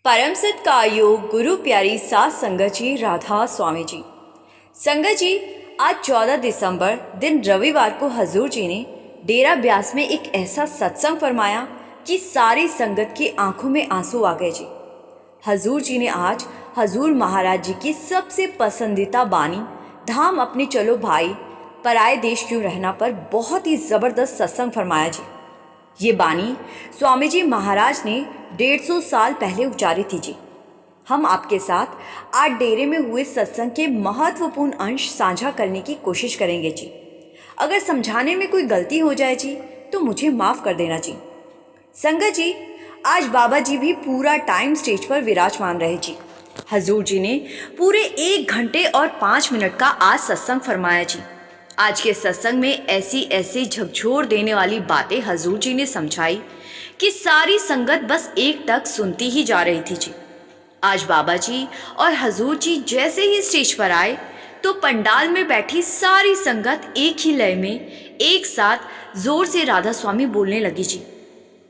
परम सत्कार गुरु प्यारी सात संगत जी राधा स्वामी जी। संगत जी, आज 14 दिसंबर दिन रविवार को हजूर जी ने डेरा ब्यास में एक ऐसा सत्संग फरमाया कि सारी संगत की आंखों में आंसू आ गए जी। हजूर जी ने आज हजूर महाराज जी की सबसे पसंदीदा बानी धाम अपने चलो भाई पराए देश क्यों रहना पर बहुत ही ज़बरदस्त सत्संग फरमाया जी। ये बानी स्वामी जी महाराज ने 150 साल पहले उचारी थी जी। हम आपके साथ आज डेरे में हुए सत्संग के महत्वपूर्ण अंश साझा करने की कोशिश करेंगे जी। अगर समझाने में कोई गलती हो जाए जी तो मुझे माफ़ कर देना जी। संगत जी, आज बाबा जी भी पूरा टाइम स्टेज पर विराजमान रहे जी। हजूर जी ने पूरे 1 घंटे और 5 मिनट का आज सत्संग फरमाया जी। आज के सत्संग में ऐसी ऐसी झकझोर देने वाली बातें हजूर जी ने समझाई कि सारी संगत बस एक टक सुनती ही जा रही थी जी। आज बाबा जी और हजूर जी जैसे ही स्टेज पर आए तो पंडाल में बैठी सारी संगत एक ही लय में एक साथ जोर से राधा स्वामी बोलने लगी जी।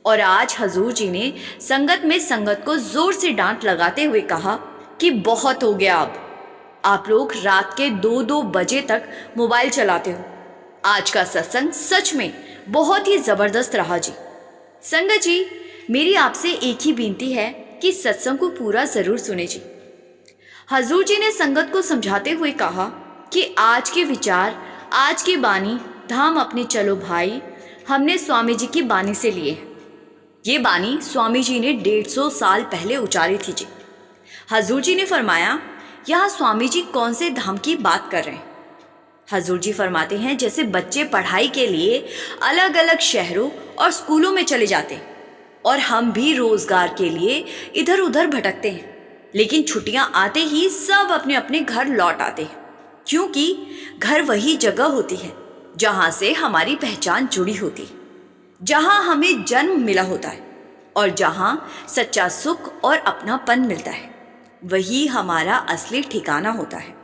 और आज हजूर जी ने संगत को जोर से डांट लगाते हुए कहा कि बहुत हो गया, अब आप लोग रात के 2-2 बजे तक मोबाइल चलाते हो। आज का सत्संग सच में बहुत ही ज़बरदस्त रहा जी। संगत जी, मेरी आपसे एक ही विनती है कि सत्संग को पूरा ज़रूर सुने जी। हजूर जी ने संगत को समझाते हुए कहा कि आज के विचार, आज की बानी धाम अपने चलो भाई हमने स्वामी जी की बानी से लिए हैं। ये बानी स्वामी जी ने 150 साल पहले उचारी थी जी। हजूर जी ने फरमाया, यहाँ स्वामी जी कौन से धाम की बात कर रहे हैं। हजूर जी फरमाते हैं, जैसे बच्चे पढ़ाई के लिए अलग अलग शहरों और स्कूलों में चले जाते हैं और हम भी रोजगार के लिए इधर उधर भटकते हैं, लेकिन छुट्टियां आते ही सब अपने अपने घर लौट आते हैं, क्योंकि घर वही जगह होती है जहाँ से हमारी पहचान जुड़ी होती है, जहाँ हमें जन्म मिला होता है और जहाँ सच्चा सुख और अपनापन मिलता है। वही हमारा असली ठिकाना होता है।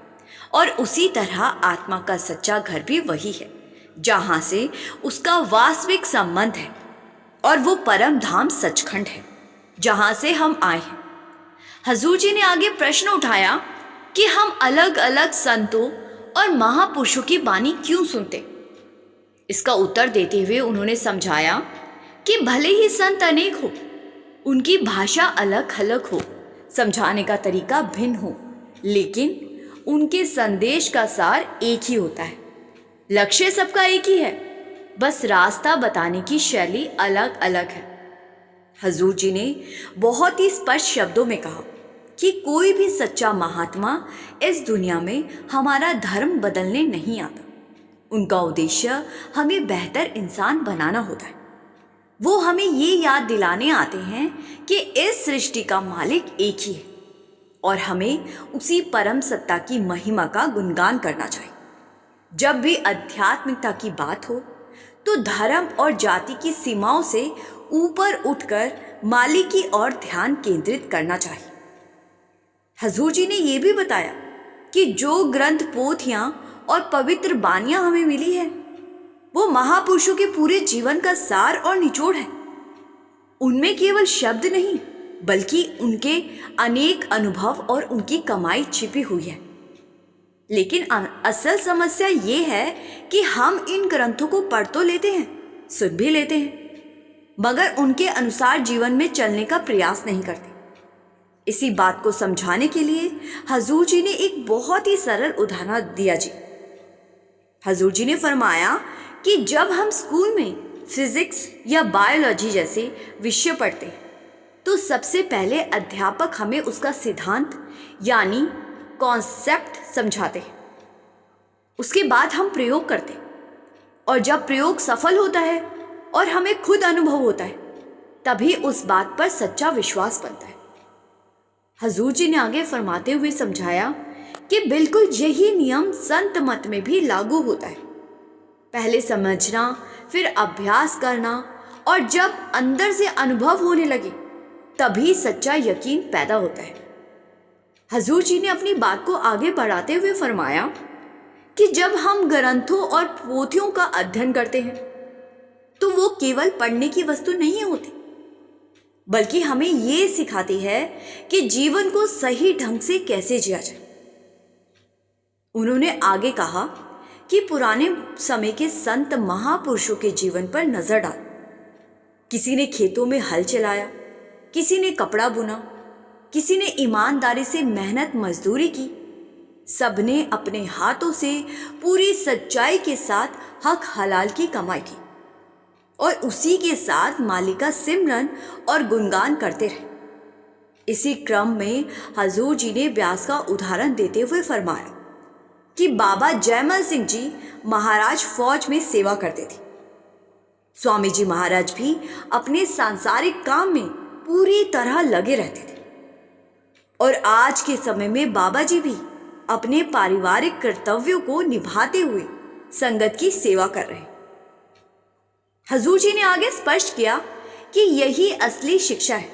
और उसी तरह आत्मा का सच्चा घर भी वही है जहाँ से उसका वास्तविक संबंध है, और वो परम धाम सचखंड है जहाँ से हम आए हैं। हजूर जी ने आगे प्रश्न उठाया कि हम अलग अलग संतों और महापुरुषों की बानी क्यों सुनते। इसका उत्तर देते हुए उन्होंने समझाया कि भले ही संत अनेक हो, उनकी भाषा अलग अलग हो, समझाने का तरीका भिन्न हो, लेकिन उनके संदेश का सार एक ही होता है। लक्ष्य सबका एक ही है, बस रास्ता बताने की शैली अलग अलग है। हजूर जी ने बहुत ही स्पष्ट शब्दों में कहा कि कोई भी सच्चा महात्मा इस दुनिया में हमारा धर्म बदलने नहीं आता। उनका उद्देश्य हमें बेहतर इंसान बनाना होता है। वो हमें ये याद दिलाने आते हैं कि इस सृष्टि का मालिक एक ही है और हमें उसी परम सत्ता की महिमा का गुणगान करना चाहिए। जब भी आध्यात्मिकता की बात हो तो धर्म और जाति की सीमाओं से ऊपर उठकर मालिक की ओर ध्यान केंद्रित करना चाहिए। हजूर जी ने यह भी बताया कि जो ग्रंथ, पोथियां और पवित्र बानियां हमें मिली है वो महापुरुषों के पूरे जीवन का सार और निचोड़ है। उनमें केवल शब्द नहीं बल्कि उनके अनेक अनुभव और उनकी कमाई छिपी हुई है। लेकिन असल समस्या ये है कि हम इन ग्रंथों को पढ़ तो लेते हैं, सुन भी लेते हैं, मगर उनके अनुसार जीवन में चलने का प्रयास नहीं करते। इसी बात को समझाने के लिए हजूर जी ने एक बहुत ही सरल उदाहरण दिया जी। हजूर जी ने फरमाया कि जब हम स्कूल में फिजिक्स या बायोलॉजी जैसे विषय पढ़ते हैं तो सबसे पहले अध्यापक हमें उसका सिद्धांत यानी कॉन्सेप्ट समझाते हैं। उसके बाद हम प्रयोग करते हैं और जब प्रयोग सफल होता है और हमें खुद अनुभव होता है तभी उस बात पर सच्चा विश्वास बनता है। हजूर जी ने आगे फरमाते हुए समझाया कि बिल्कुल यही नियम संत मत में भी लागू होता है। पहले समझना, फिर अभ्यास करना, और जब अंदर से अनुभव होने लगे तभी सच्चा यकीन पैदा होता है। हजूर जी ने अपनी बात को आगे बढ़ाते हुए फरमाया कि जब हम ग्रंथों और पोथियों का अध्ययन करते हैं तो वो केवल पढ़ने की वस्तु नहीं होती, बल्कि हमें ये सिखाती है कि जीवन को सही ढंग से कैसे जिया जाए। उन्होंने आगे कहा कि पुराने समय के संत महापुरुषों के जीवन पर नजर डाल। किसी ने खेतों में हल चलाया, किसी ने कपड़ा बुना, किसी ने ईमानदारी से मेहनत मजदूरी की। सबने अपने हाथों से पूरी सच्चाई के साथ हक हलाल की कमाई की और उसी के साथ मालिक का सिमरन और गुणगान करते रहे। इसी क्रम में हजूर जी ने व्यास का उदाहरण देते हुए फरमाया कि बाबा जयमल सिंह जी महाराज फौज में सेवा करते थे। स्वामी जी महाराज भी अपने सांसारिक काम में पूरी तरह लगे रहते थे और आज के समय में बाबा जी भी अपने पारिवारिक कर्तव्यों को निभाते हुए संगत की सेवा कर रहे हैं। हजूर जी ने आगे स्पष्ट किया कि यही असली शिक्षा है,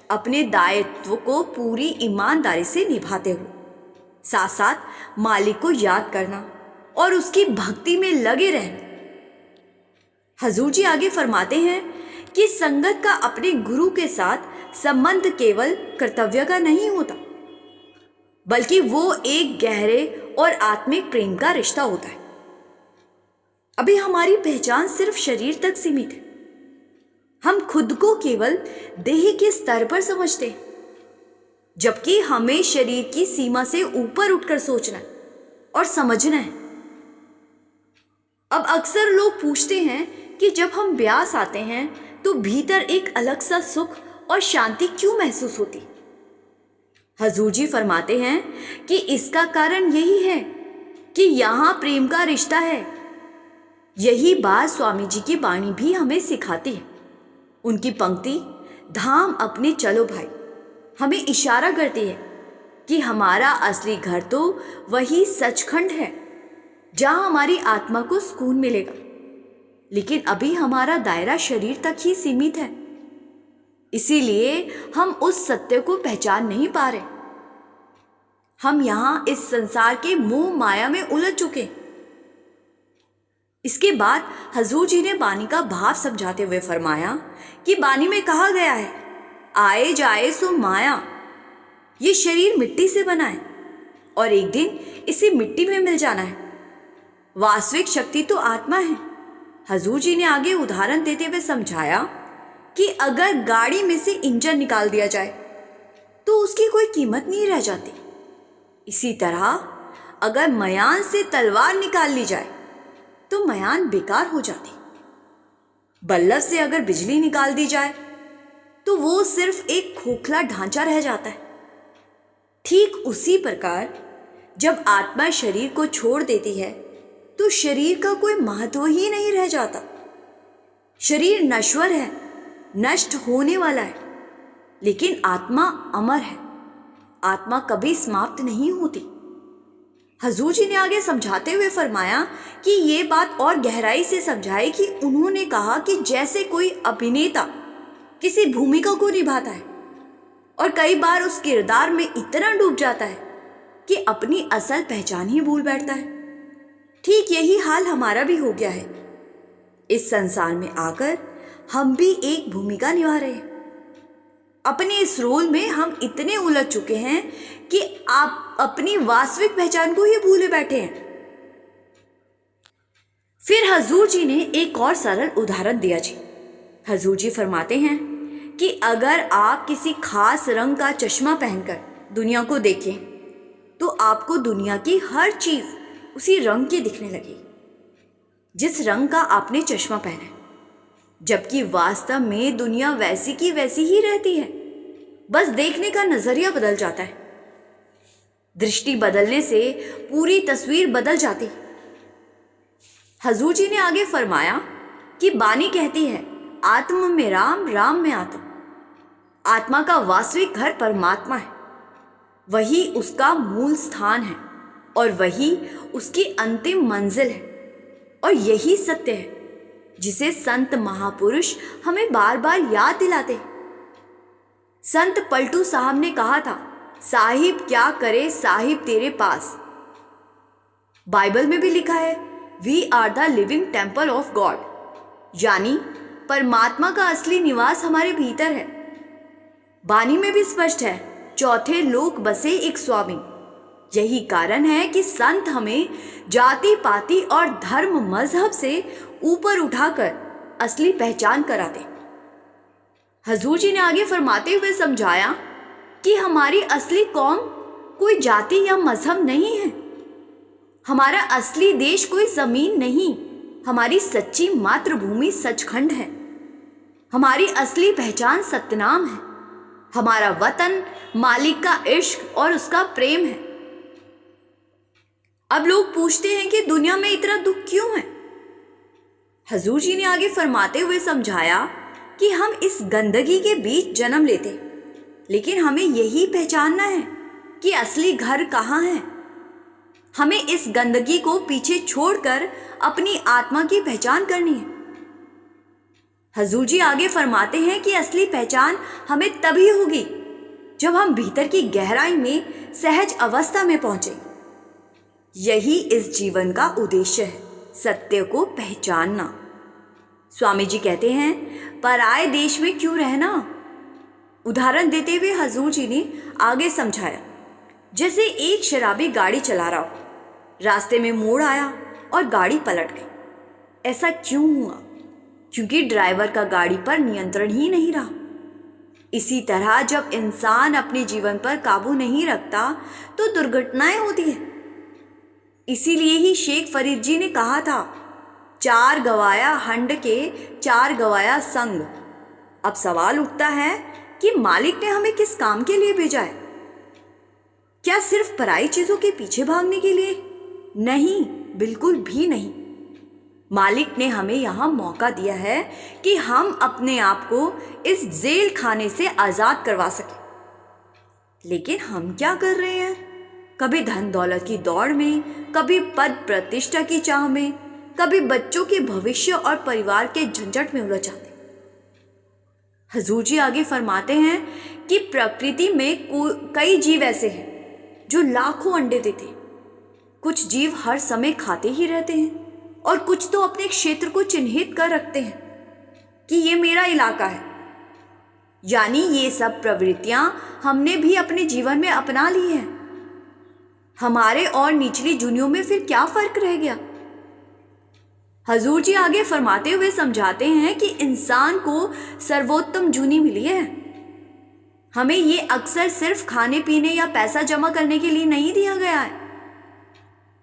अपने दायित्व को पूरी ईमानदारी से निभाते हुए साथ साथ मालिक को याद करना और उसकी भक्ति में लगे रहना। हजूर जी आगे फरमाते हैं कि संगत का अपने गुरु के साथ संबंध केवल कर्तव्य का नहीं होता, बल्कि वो एक गहरे और आत्मिक प्रेम का रिश्ता होता है। अभी हमारी पहचान सिर्फ शरीर तक सीमित है। हम खुद को केवल देह के स्तर पर समझते हैं, जबकि हमें शरीर की सीमा से ऊपर उठकर सोचना है और समझना है। अब अक्सर लोग पूछते हैं कि जब हम ब्यास आते हैं तो भीतर एक अलग सा सुख और शांति क्यों महसूस होती। हजूर जी फरमाते हैं कि इसका कारण यही है कि यहाँ प्रेम का रिश्ता है। यही बात स्वामी जी की वाणी भी हमें सिखाती है। उनकी पंक्ति धाम अपने चलो भाई हमें इशारा करती है कि हमारा असली घर तो वही सचखंड है जहाँ हमारी आत्मा को सुकून मिलेगा, लेकिन अभी हमारा दायरा शरीर तक ही सीमित है। इसीलिए हम उस सत्य को पहचान नहीं पा रहे। हम यहाँ इस संसार के मोह माया में उलझ चुके। इसके बाद हजूर जी ने बानी का भाव समझाते हुए फरमाया कि बानी में कहा गया है, आए जाए सो माया। ये शरीर मिट्टी से बना है और एक दिन इसे मिट्टी में मिल जाना है। वास्तविक शक्ति तो आत्मा है। हजूर जी ने आगे उदाहरण देते हुए समझाया कि अगर गाड़ी में से इंजन निकाल दिया जाए तो उसकी कोई कीमत नहीं रह जाती। इसी तरह अगर मयान से तलवार निकाल ली जाए तो मयान बेकार हो जाती। बल्लभ से अगर बिजली निकाल दी जाए तो वो सिर्फ एक खोखला ढांचा रह जाता है। ठीक उसी प्रकार जब आत्मा शरीर को छोड़ देती है तो शरीर का कोई महत्व ही नहीं रह जाता। शरीर नश्वर है, नष्ट होने वाला है, लेकिन आत्मा अमर है। आत्मा कभी समाप्त नहीं होती। हजूर जी ने आगे समझाते हुए फरमाया कि ये बात और गहराई से समझाई कि उन्होंने कहा कि जैसे कोई अभिनेता किसी भूमिका को निभाता है और कई बार उस किरदार में इतना डूब जाता है कि अपनी असल पहचान ही भूल बैठता है, ठीक यही हाल हमारा भी हो गया है। इस संसार में आकर हम भी एक भूमिका निभा रहे हैं। अपने इस रोल में हम इतने उलझ चुके हैं कि आप अपनी वास्तविक पहचान को ही भूले बैठे हैं। फिर हजूर जी ने एक और सरल उदाहरण दिया जी। हजूर जी फरमाते हैं कि अगर आप किसी खास रंग का चश्मा पहनकर दुनिया को देखें तो आपको दुनिया की हर चीज उसी रंग की दिखने लगेगी जिस रंग का आपने चश्मा पहना है, जबकि वास्तव में दुनिया वैसी की वैसी ही रहती है। बस देखने का नजरिया बदल जाता है। दृष्टि बदलने से पूरी तस्वीर बदल जाती। हजूर जी ने आगे फरमाया कि बानी कहती है, आत्मा में राम, राम में आत्मा। आत्मा का वास्तविक घर परमात्मा है। वही उसका मूल स्थान है और वही उसकी अंतिम मंजिल है। और यही सत्य है जिसे संत महापुरुष हमें बार बार याद दिलाते हैं। संत पलटू साहब ने कहा था, साहिब क्या करे साहिब तेरे पास। बाइबल में भी लिखा है, we are the living temple of God, यानी परमात्मा का असली निवास हमारे भीतर है। वाणी में भी स्पष्ट है, चौथे लोक बसे एक स्वामी। यही कारण है कि संत हमें जाति पाति और धर्म मजहब से ऊपर उठाकर असली पहचान कराते। हजूर जी ने आगे फरमाते हुए समझाया कि हमारी असली कौम कोई जाति या मजहब नहीं है, हमारा असली देश कोई जमीन नहीं, हमारी सच्ची मातृभूमि सचखंड है, हमारी असली पहचान सतनाम है, हमारा वतन मालिक का इश्क और उसका प्रेम है। अब लोग पूछते हैं कि दुनिया में इतना दुख क्यों है। हजूर जी ने आगे फरमाते हुए समझाया कि हम इस गंदगी के बीच जन्म लेते, लेकिन हमें यही पहचानना है कि असली घर कहाँ है। हमें इस गंदगी को पीछे छोड़कर अपनी आत्मा की पहचान करनी है। हजूर जी आगे फरमाते हैं कि असली पहचान हमें तभी होगी जब हम भीतर की गहराई में सहज अवस्था में पहुंचे। यही इस जीवन का उद्देश्य है, सत्य को पहचानना। स्वामी जी कहते हैं, पराये देश में क्यों रहना। उदाहरण देते हुए हजूर जी ने आगे समझाया, जैसे एक शराबी गाड़ी चला रहा हो, रास्ते में मोड़ आया और गाड़ी पलट गई। ऐसा क्यों हुआ? क्योंकि ड्राइवर का गाड़ी पर नियंत्रण ही नहीं रहा। इसी तरह जब इंसान अपने जीवन पर काबू नहीं रखता तो दुर्घटनाएं होती हैं। इसीलिए ही शेख फरीद जी ने कहा था, चार गवाया हंड के चार गवाया संग। अब सवाल उठता है कि मालिक ने हमें किस काम के लिए भेजा है? क्या सिर्फ पराई चीजों के पीछे भागने के लिए? नहीं, बिल्कुल भी नहीं। मालिक ने हमें यहाँ मौका दिया है कि हम अपने आप को इस जेल खाने से आजाद करवा सकें। लेकिन हम क्या कर रहे हैं? कभी धन दौलत की दौड़ में, कभी पद प्रतिष्ठा की चाह में, कभी बच्चों के भविष्य और परिवार के झंझट में उलझ जाते। हजूर जी आगे फरमाते हैं कि प्रकृति में कई जीव ऐसे हैं जो लाखों अंडे देते। कुछ जीव हर समय खाते ही रहते हैं और कुछ तो अपने क्षेत्र को चिन्हित कर रखते हैं कि ये मेरा इलाका है। यानी ये सब प्रवृत्तियां हमने भी अपने जीवन में अपना ली हैं। हमारे और निचली जूनियों में फिर क्या फर्क रह गया? हजूर जी आगे फरमाते हुए समझाते हैं कि इंसान को सर्वोत्तम जूनी मिली है। हमें ये अक्सर सिर्फ खाने पीने या पैसा जमा करने के लिए नहीं दिया गया है।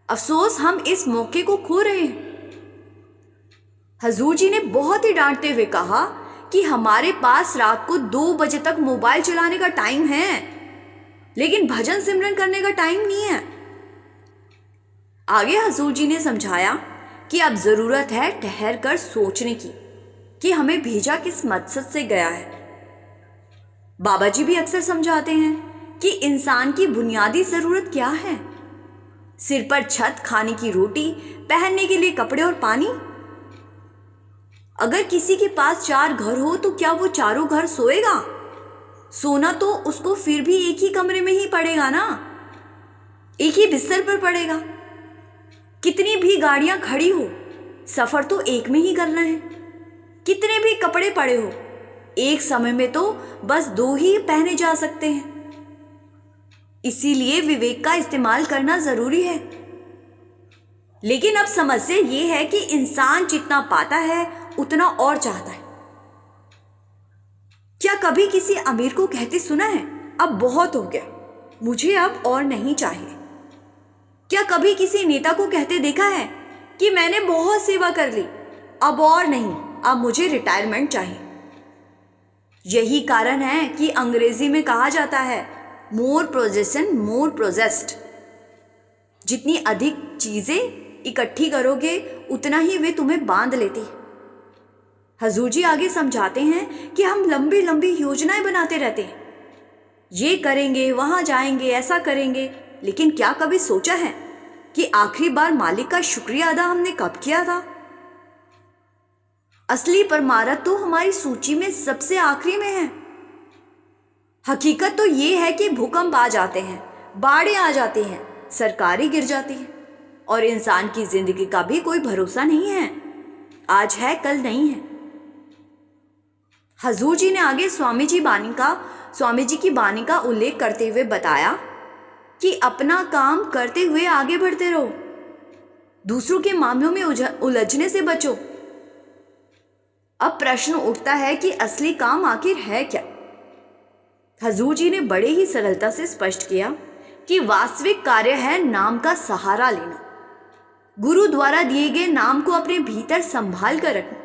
अफसोस हम इस मौके को खो रहे हैं। हजूर जी ने बहुत ही डांटते हुए कहा कि हमारे पास रात को 2 बजे तक मोबाइल चलाने का टाइम है, लेकिन भजन सिमरन करने का टाइम नहीं है। आगे हजूर जी ने समझाया कि अब जरूरत है ठहर कर सोचने की कि हमें भेजा किस मकसद से गया है। बाबा जी भी अक्सर समझाते हैं कि इंसान की बुनियादी जरूरत क्या है। सिर पर छत, खाने की रोटी, पहनने के लिए कपड़े और पानी। अगर किसी के पास 4 घर हो तो क्या वो चारों घर सोएगा? सोना तो उसको फिर भी एक ही कमरे में ही पड़ेगा ना, एक ही बिस्तर पर पड़ेगा। कितनी भी गाड़ियां खड़ी हो, सफर तो एक में ही करना है। कितने भी कपड़े पड़े हो, एक समय में तो बस 2 ही पहने जा सकते हैं। इसीलिए विवेक का इस्तेमाल करना जरूरी है। लेकिन अब समस्या ये है कि इंसान जितना पाता है उतना और चाहता है। क्या कभी किसी अमीर को कहते सुना है, अब बहुत हो गया, मुझे अब और नहीं चाहिए? क्या कभी किसी नेता को कहते देखा है कि मैंने बहुत सेवा कर ली, अब और नहीं, अब मुझे रिटायरमेंट चाहिए? यही कारण है कि अंग्रेजी में कहा जाता है, मोर पोजेशन मोर प्रोजेस्ड। जितनी अधिक चीजें इकट्ठी करोगे उतना ही वे तुम्हें बांध लेती। हजूर जी आगे समझाते हैं कि हम लंबी लंबी योजनाएं बनाते रहते हैं, ये करेंगे, वहां जाएंगे, ऐसा करेंगे, लेकिन क्या कभी सोचा है कि आखिरी बार मालिक का शुक्रिया अदा हमने कब किया था? असली परमारथ तो हमारी सूची में सबसे आखिरी में है। हकीकत तो ये है कि भूकंप आ जाते हैं, बाढ़ें आ जाती हैं, सरकारें गिर जाती हैं, और इंसान की जिंदगी का भी कोई भरोसा नहीं है। आज है, कल नहीं है। हजूर जी ने आगे स्वामी जी की बानी का उल्लेख करते हुए बताया कि अपना काम करते हुए आगे बढ़ते रहो, दूसरों के मामलों में उलझने से बचो। अब प्रश्न उठता है कि असली काम आखिर है क्या? हजूर जी ने बड़े ही सरलता से स्पष्ट किया कि वास्तविक कार्य है नाम का सहारा लेना, गुरु द्वारा दिए गए नाम को अपने भीतर संभाल कर रखना,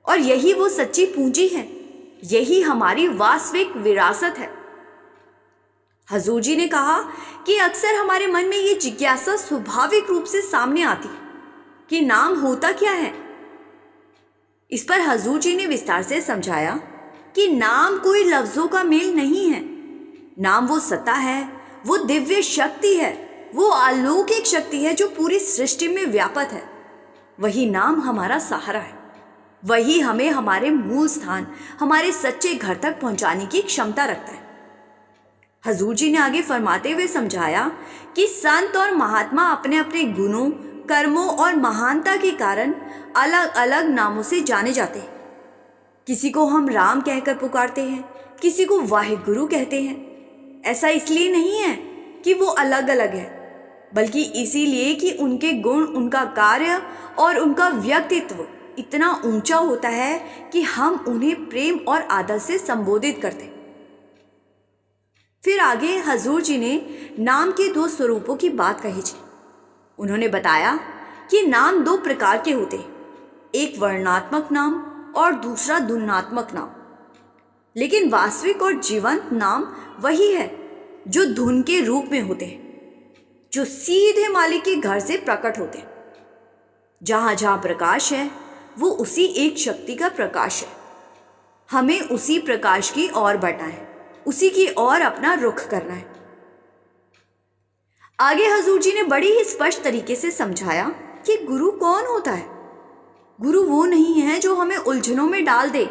और यही वो सच्ची पूंजी है, यही हमारी वास्तविक विरासत है। हजूर जी ने कहा कि अक्सर हमारे मन में ये जिज्ञासा स्वाभाविक रूप से सामने आती है कि नाम होता क्या है। इस पर हजूर जी ने विस्तार से समझाया कि नाम कोई लफ्जों का मेल नहीं है, नाम वो सत्ता है, वो दिव्य शक्ति है, वो अलौकिक शक्ति है जो पूरी सृष्टि में व्यापक है। वही नाम हमारा सहारा है, वही हमें हमारे मूल स्थान, हमारे सच्चे घर तक पहुंचाने की क्षमता रखता है। हजूर जी ने आगे फरमाते हुए समझाया कि संत और महात्मा अपने अपने गुणों, कर्मों और महानता के कारण अलग अलग नामों से जाने जाते हैं। किसी को हम राम कहकर पुकारते हैं, किसी को वाहिगुरु कहते हैं। ऐसा इसलिए नहीं है कि वो अलग अलग है, बल्कि इसीलिए कि उनके गुण, उनका कार्य और उनका व्यक्तित्व इतना ऊंचा होता है कि हम उन्हें प्रेम और आदर से संबोधित करते हैं। फिर आगे हजूर जी ने नाम के 2 स्वरूपों की बात कही जी। उन्होंने बताया कि नाम 2 प्रकार के होते हैं, एक वर्णात्मक नाम और दूसरा धुनात्मक नाम। लेकिन वास्तविक और जीवंत नाम वही है जो धुन के रूप में होते हैं, जो सीधे मालिक के घर से प्रकट होते हैं। जहां जहां प्रकाश है वो उसी एक शक्ति का प्रकाश है। हमें उसी प्रकाश की ओर बढ़ना है, उसी की ओर अपना रुख करना है। आगे हजूर जी ने बड़ी ही स्पष्ट तरीके से समझाया कि गुरु कौन होता है। गुरु वो नहीं है जो हमें उलझनों में डाल दे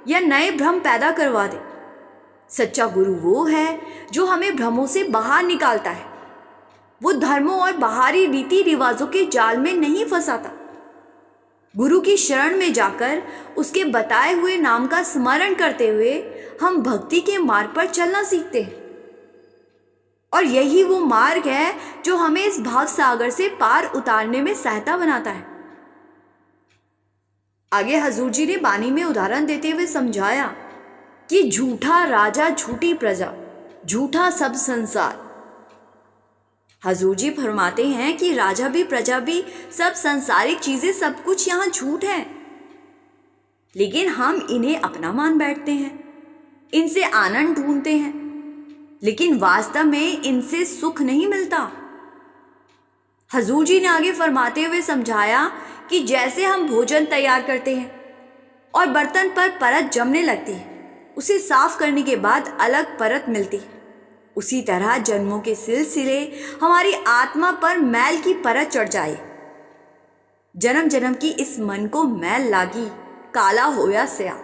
या नए भ्रम पैदा करवा दे। सच्चा गुरु वो है जो हमें भ्रमों से बाहर निकालता है। वो धर्मों और बाहरी रीति रिवाजों के जाल में नहीं फंसाता। गुरु की शरण में जाकर उसके बताए हुए नाम का स्मरण करते हुए हम भक्ति के मार्ग पर चलना सीखते हैं, और यही वो मार्ग है जो हमें इस भाव सागर से पार उतारने में सहायता बनाता है। आगे हजूर जी ने बानी में उदाहरण देते हुए समझाया कि झूठा राजा, झूठी प्रजा, झूठा सब संसार। हजूर जी फरमाते हैं कि राजा भी, प्रजा भी, सब सांसारिक चीजें, सब कुछ यहाँ झूठ है, लेकिन हम इन्हें अपना मान बैठते हैं, इनसे आनंद ढूंढते हैं, लेकिन वास्तव में इनसे सुख नहीं मिलता। हजूर जी ने आगे फरमाते हुए समझाया कि जैसे हम भोजन तैयार करते हैं और बर्तन पर परत जमने लगती है, उसे साफ करने के बाद अलग परत मिलती है, उसी तरह जन्मों के सिलसिले हमारी आत्मा पर मैल की परत चढ़ जाए। जन्म जन्म की इस मन को मैल लागी, काला होया स्या।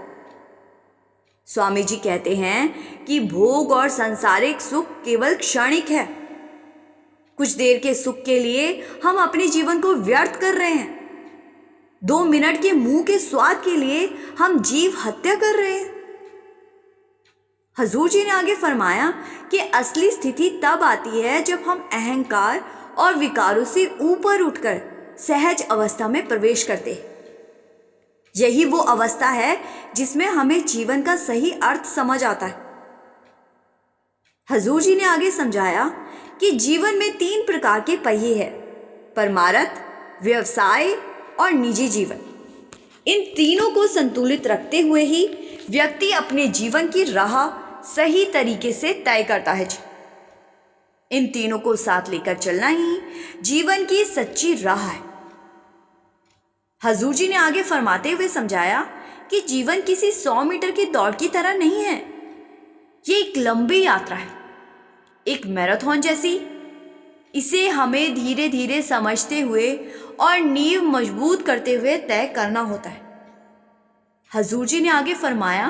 स्वामी जी कहते हैं कि भोग और सांसारिक सुख केवल क्षणिक है। कुछ देर के सुख के लिए हम अपने जीवन को व्यर्थ कर रहे हैं। 2 मिनट के मुंह के स्वाद के लिए हम जीव हत्या कर रहे हैं। हजूर जी ने आगे फरमाया कि असली स्थिति तब आती है जब हम अहंकार और विकारों से ऊपर उठकर सहज अवस्था में प्रवेश करते हैं। यही वो अवस्था है जिसमें हमें जीवन का सही अर्थ समझ आता है। हजूर जी ने आगे समझाया कि जीवन में 3 प्रकार के पहिए हैं, परमार्थ, व्यवसाय और निजी जीवन। इन तीनों को संतुलित रखते हुए ही व्यक्ति अपने जीवन की राह सही तरीके से तय करता है। इन तीनों को साथ लेकर चलना ही जीवन की सच्ची राह है। हजूर जी ने आगे फरमाते हुए समझाया कि जीवन किसी 100 मीटर की दौड़ की तरह नहीं है। ये एक लंबी यात्रा है, एक मैराथन जैसी। इसे हमें धीरे धीरे समझते हुए और नींव मजबूत करते हुए तय करना होता है। हजूर जी ने आगे फरमाया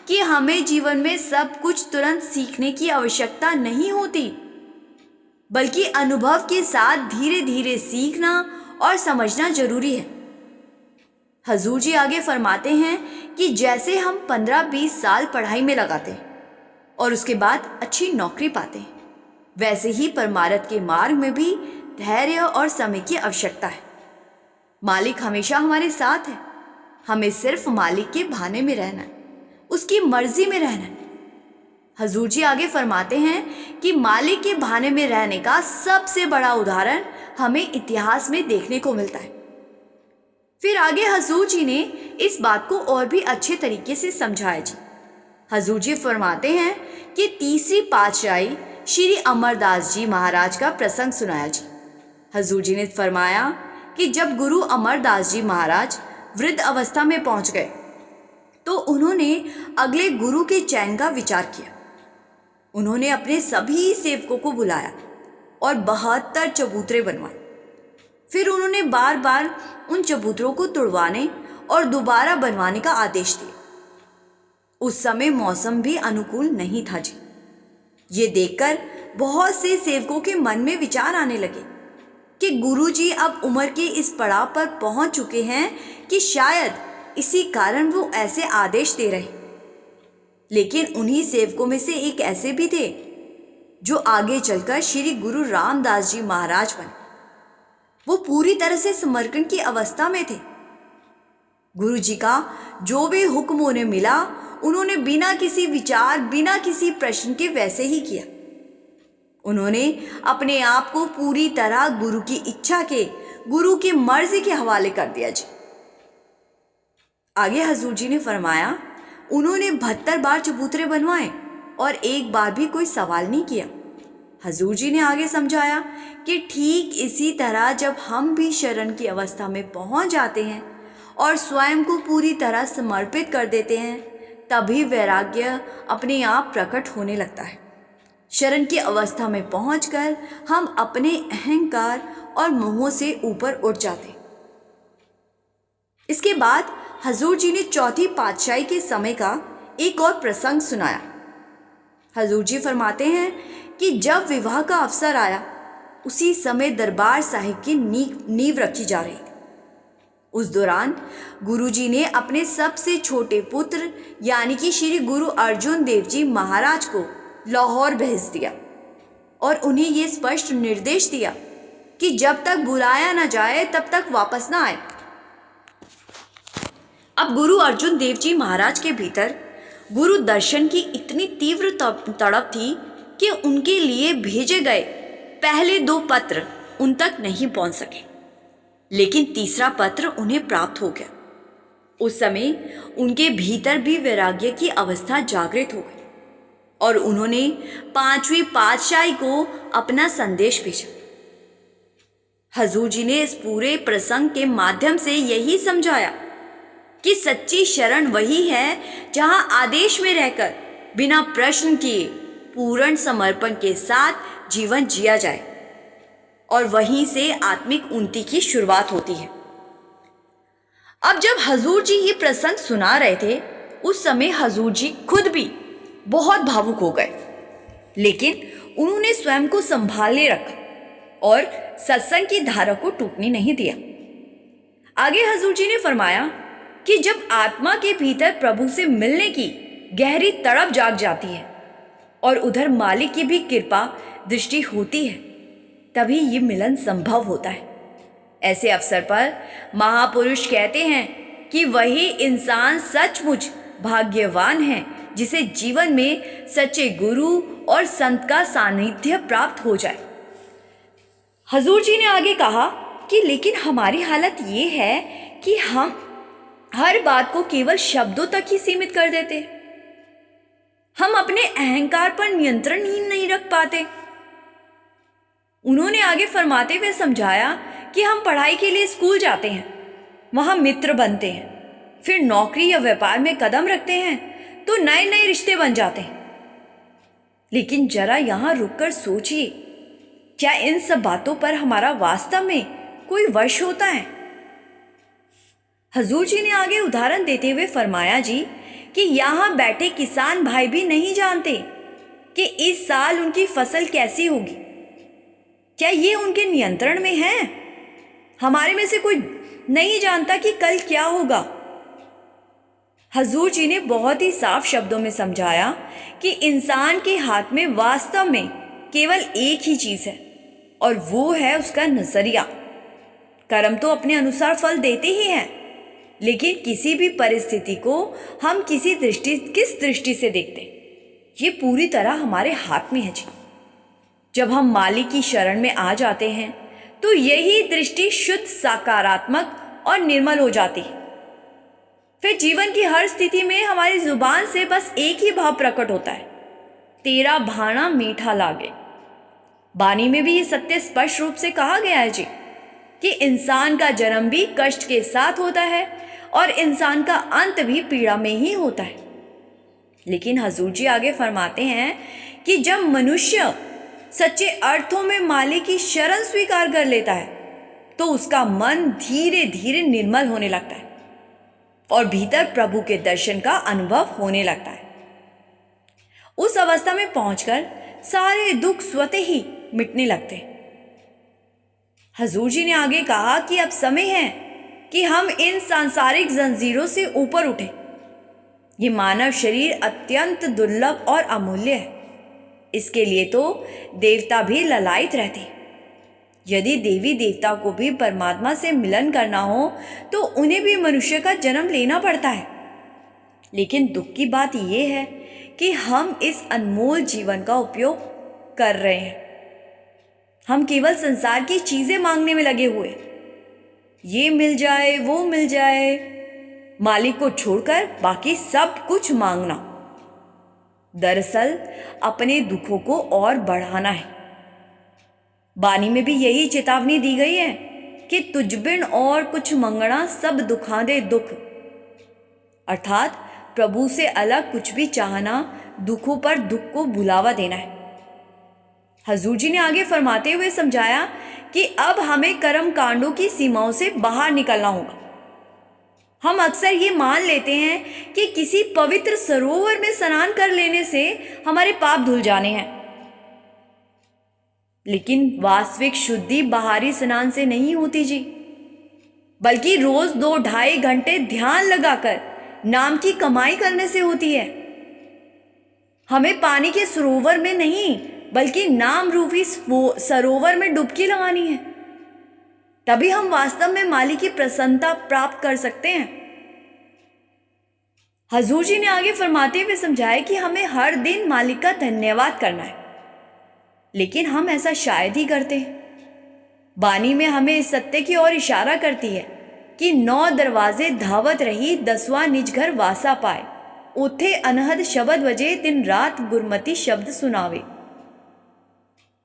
कि हमें जीवन में सब कुछ तुरंत सीखने की आवश्यकता नहीं होती, बल्कि अनुभव के साथ धीरे धीरे सीखना और समझना जरूरी है। हजूर जी आगे फरमाते हैं कि जैसे हम 15-20 साल पढ़ाई में लगाते हैं और उसके बाद अच्छी नौकरी पाते हैं, वैसे ही परमार्थ के मार्ग में भी धैर्य और समय की आवश्यकता है। मालिक हमेशा हमारे साथ है, हमें सिर्फ मालिक के भाने में रहना है, उसकी मर्जी में रहना है। हजूर जी आगे फरमाते हैं कि मालिक के भाने में रहने का सबसे बड़ा उदाहरण हमें इतिहास में देखने को मिलता है। फिर आगे हजूर जी ने इस बात को और भी अच्छे तरीके से समझाया जी। हजूर जी फरमाते हैं कि तीसरी पातशाही श्री अमरदास जी महाराज का प्रसंग सुनाया जी। हजूर जी ने फरमाया कि जब गुरु अमरदास जी महाराज वृद्ध अवस्था में पहुंच गए तो उन्होंने अगले गुरु के चयन का विचार किया। उन्होंने अपने सभी सेवकों को बुलाया और 72 चबूतरे बनवाए। फिर उन्होंने बार बार उन चबूतरों को तुड़वाने और दोबारा बनवाने का आदेश दिया। उस समय मौसम भी अनुकूल नहीं था जी। ये देखकर बहुत से सेवकों के मन में विचार आने लगे कि गुरुजी अब उम्र के इस पड़ाव पर पहुंच चुके हैं कि शायद इसी कारण वो ऐसे आदेश दे रहे। लेकिन उन्हीं सेवकों में से एक ऐसे भी थे जो आगे चलकर श्री गुरु रामदास जी महाराज बने। वो पूरी तरह से समर्पण की अवस्था में थे। गुरु जी का जो भी हुक्म उन्हें मिला उन्होंने बिना किसी विचार, बिना किसी प्रश्न के वैसे ही किया। उन्होंने अपने आप को पूरी तरह गुरु की इच्छा के, गुरु की मर्जी के हवाले कर दिया जी। आगे हजूर जी ने फरमाया उन्होंने 72 बार चबूतरे बनवाए और एक बार भी कोई सवाल नहीं किया। हजूर जी ने आगे समझाया कि ठीक इसी तरह जब हम भी शरण की अवस्था में पहुंच जाते हैं और स्वयं को पूरी तरह समर्पित कर देते हैं, तभी वैराग्य अपने आप प्रकट होने लगता है। शरण की अवस्था में पहुंचकर हम अपने अहंकार और मोह से ऊपर उठ जाते। इसके बाद हजूर जी ने चौथी पातशाही के समय का एक और प्रसंग सुनाया। हजूर जी फरमाते हैं कि जब विवाह का अवसर आया उसी समय दरबार साहिब की नींव रखी जा रही थी। उस दौरान गुरुजी ने अपने सबसे छोटे पुत्र यानी कि श्री गुरु अर्जुन देव जी महाराज को लाहौर भेज दिया और उन्हें यह स्पष्ट निर्देश दिया कि जब तक बुलाया न जाए तब तक वापस न आए। अब गुरु अर्जुन देव जी महाराज के भीतर गुरु दर्शन की इतनी तीव्र तड़प थी कि उनके लिए भेजे गए पहले 2 पत्र उन तक नहीं पहुंच सके, लेकिन तीसरा पत्र उन्हें प्राप्त हो गया। उस समय उनके भीतर भी वैराग्य की अवस्था जागृत हो गई और उन्होंने 5वीं पातशाही को अपना संदेश भेजा। हजूर जी ने इस पूरे प्रसंग के माध्यम से यही समझाया कि सच्ची शरण वही है जहां आदेश में रहकर बिना प्रश्न किए पूर्ण समर्पण के साथ जीवन जिया जाए और वहीं से आत्मिक उन्नति की शुरुआत होती है। अब जब हजूर जी ये प्रसंग सुना रहे थे उस समय हजूर जी खुद भी बहुत भावुक हो गए, लेकिन उन्होंने स्वयं को संभाले रखा और सत्संग की धारा को टूटने नहीं दिया। आगे हजूर जी ने फरमाया कि जब आत्मा के भीतर प्रभु से मिलने की गहरी तड़प जाग जाती है और उधर मालिक की भी कृपा दृष्टि होती है, तभी ये मिलन संभव होता है। ऐसे अवसर पर महापुरुष कहते हैं कि वही इंसान सचमुच भाग्यवान है जिसे जीवन में सच्चे गुरु और संत का सानिध्य प्राप्त हो जाए। हजूर जी ने आगे कहा कि लेकिन हमारी हालत ये है कि हम हर बात को केवल शब्दों तक ही सीमित कर देते। हम अपने अहंकार पर नियंत्रण ही नहीं रख पाते। उन्होंने आगे फरमाते हुए समझाया कि हम पढ़ाई के लिए स्कूल जाते हैं, वहां मित्र बनते हैं, फिर नौकरी या व्यापार में कदम रखते हैं तो नए नए रिश्ते बन जाते हैं। लेकिन जरा यहां रुककर सोचिए, क्या इन सब बातों पर हमारा वास्तव में कोई वश होता है? हजूर जी ने आगे उदाहरण देते हुए फरमाया जी कि यहाँ बैठे किसान भाई भी नहीं जानते कि इस साल उनकी फसल कैसी होगी। क्या ये उनके नियंत्रण में है? हमारे में से कोई नहीं जानता कि कल क्या होगा। हजूर जी ने बहुत ही साफ शब्दों में समझाया कि इंसान के हाथ में वास्तव में केवल एक ही चीज़ है और वो है उसका नज़रिया। कर्म तो अपने अनुसार फल देते ही हैं, लेकिन किसी भी परिस्थिति को हम किस दृष्टि से देखते, ये पूरी तरह हमारे हाथ में है जी। जब हम मालिक की शरण में आ जाते हैं तो यही दृष्टि शुद्ध, सकारात्मक और निर्मल हो जाती है। फिर जीवन की हर स्थिति में हमारी जुबान से बस एक ही भाव प्रकट होता है, तेरा भाना मीठा लागे। बानी में भी ये सत्य स्पष्ट रूप से कहा गया है जी कि इंसान का जन्म भी कष्ट के साथ होता है और इंसान का अंत भी पीड़ा में ही होता है। लेकिन हजूर जी आगे फरमाते हैं कि जब मनुष्य सच्चे अर्थों में मालिक की शरण स्वीकार कर लेता है तो उसका मन धीरे धीरे निर्मल होने लगता है और भीतर प्रभु के दर्शन का अनुभव होने लगता है। उस अवस्था में पहुंचकर सारे दुख स्वतः ही मिटने लगते हैं। हजूर जी ने आगे कहा कि अब समय है कि हम इन सांसारिक जंजीरों से ऊपर उठें। ये मानव शरीर अत्यंत दुर्लभ और अमूल्य है, इसके लिए तो देवता भी ललायत रहते। यदि देवी देवता को भी परमात्मा से मिलन करना हो तो उन्हें भी मनुष्य का जन्म लेना पड़ता है। लेकिन दुख की बात यह है कि हम इस अनमोल जीवन का उपयोग कर रहे हैं। हम केवल संसार की चीजें मांगने में लगे हुए, ये मिल जाए वो मिल जाए, मालिक को छोड़कर बाकी सब कुछ मांगना। दरअसल अपने दुखों को और बढ़ाना है। बानी में भी यही चेतावनी दी गई है कि तुझ बिन और कुछ मंगना सब दुखा दे दुख, अर्थात प्रभु से अलग कुछ भी चाहना दुखों पर दुख को बुलावा देना है। हजूर जी ने आगे फरमाते हुए समझाया कि अब हमें कर्म कांडों की सीमाओं से बाहर निकलना होगा। हम अक्सर ये मान लेते हैं कि किसी पवित्र सरोवर में स्नान कर लेने से हमारे पाप धुल जाने हैं, लेकिन वास्तविक शुद्धि बाहरी स्नान से नहीं होती जी, बल्कि रोज 2-2.5 घंटे ध्यान लगाकर नाम की कमाई करने से होती है। हमें पानी के सरोवर में नहीं बल्कि नाम रूपी सरोवर में डुबकी लगानी है, तभी हम वास्तव में मालिक की प्रसन्नता प्राप्त कर सकते हैं। हजूर जी ने आगे फरमाते हुए समझाया कि हमें हर दिन मालिक का धन्यवाद करना है, लेकिन हम ऐसा शायद ही करते हैं। बानी में हमें इस सत्य की ओर इशारा करती है कि 9 दरवाजे धावत रही, 10वां निज घर वासा पाए, उठे अनहद शब्द बजे, दिन रात गुरमति शब्द सुनावे।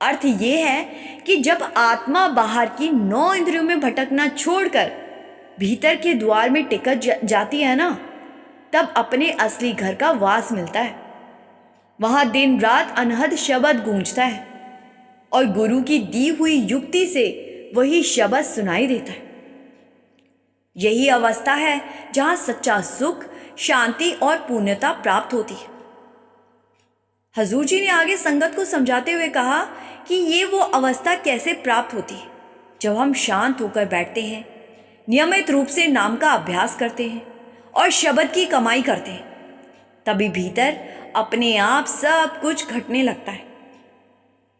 अर्थ ये है कि जब आत्मा बाहर की 9 इंद्रियों में भटकना छोड़कर भीतर के द्वार में टिकट जाती है ना, तब अपने असली घर का वास मिलता है। वहां दिन रात अनहद शब्द गूंजता है और गुरु की दी हुई युक्ति से वही शब्द सुनाई देता है। यही अवस्था है जहां सच्चा सुख, शांति और पूर्णता प्राप्त होती है। हजूर जी ने आगे संगत को समझाते हुए कहा कि ये वो अवस्था कैसे प्राप्त होती है जब हम शांत होकर बैठते हैं, नियमित रूप से नाम का अभ्यास करते हैं और शब्द की कमाई करते हैं, तभी भीतर अपने आप सब कुछ घटने लगता है।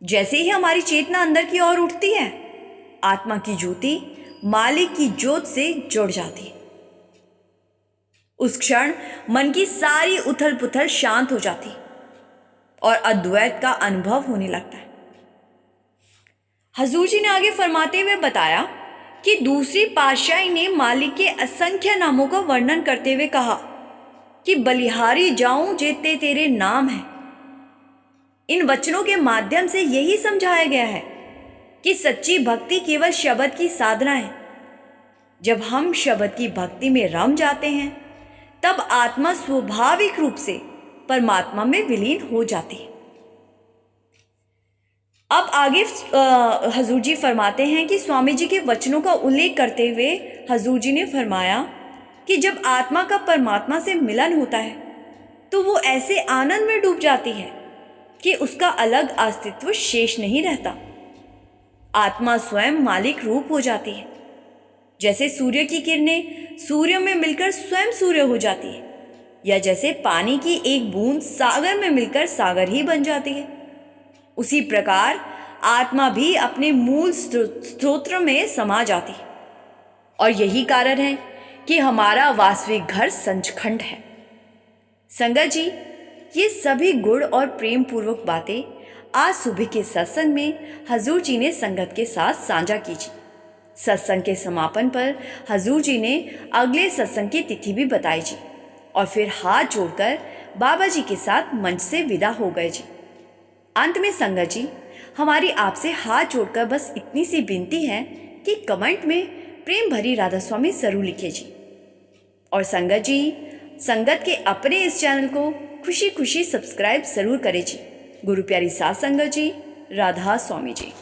जैसे ही हमारी चेतना अंदर की ओर उठती है, आत्मा की ज्योति मालिक की ज्योत से जुड़ जाती है। उस क्षण मन की सारी उथल पुथल शांत हो जाती और अद्वैत का अनुभव होने लगता है। हजूर जी ने आगे फरमाते हुए बताया कि दूसरी पातशाही ने मालिक के असंख्य नामों का वर्णन करते हुए कहा कि बलिहारी जाऊं जेते तेरे नाम है। इन वचनों के माध्यम से यही समझाया गया है कि सच्ची भक्ति केवल शब्द की साधना है। जब हम शब्द की भक्ति में रम जाते हैं, तब आत्मा स्वाभाविक रूप से परमात्मा में विलीन हो जाती है। अब आगे हजूर जी फरमाते हैं कि स्वामी जी के वचनों का उल्लेख करते हुए हजूर जी ने फरमाया कि जब आत्मा का परमात्मा से मिलन होता है तो वो ऐसे आनंद में डूब जाती है कि उसका अलग अस्तित्व शेष नहीं रहता। आत्मा स्वयं मालिक रूप हो जाती है। जैसे सूर्य की किरणें सूर्य में मिलकर स्वयं सूर्य हो जाती है, या जैसे पानी की एक बूंद सागर में मिलकर सागर ही बन जाती है, उसी प्रकार आत्मा भी अपने मूल स्रोत में समा जाती है। और यही कारण है कि हमारा वास्तविक घर सचखंड है। संगत जी, ये सभी गुण और प्रेम पूर्वक बातें आज सुबह के सत्संग में हजूर जी ने संगत के साथ साझा की जी। सत्संग के समापन पर हजूर जी ने अगले सत्संग की तिथि भी बताई जी और फिर हाथ जोड़कर बाबा जी के साथ मंच से विदा हो गए जी। अंत में संगत जी, हमारी आपसे हाथ जोड़कर बस इतनी सी विनती है कि कमेंट में प्रेम भरी राधा स्वामी जरूर लिखिए जी। और संगत जी, संगत के अपने इस चैनल को खुशी खुशी सब्सक्राइब जरूर करें जी। गुरु प्यारी साथ संगत जी, राधा स्वामी जी।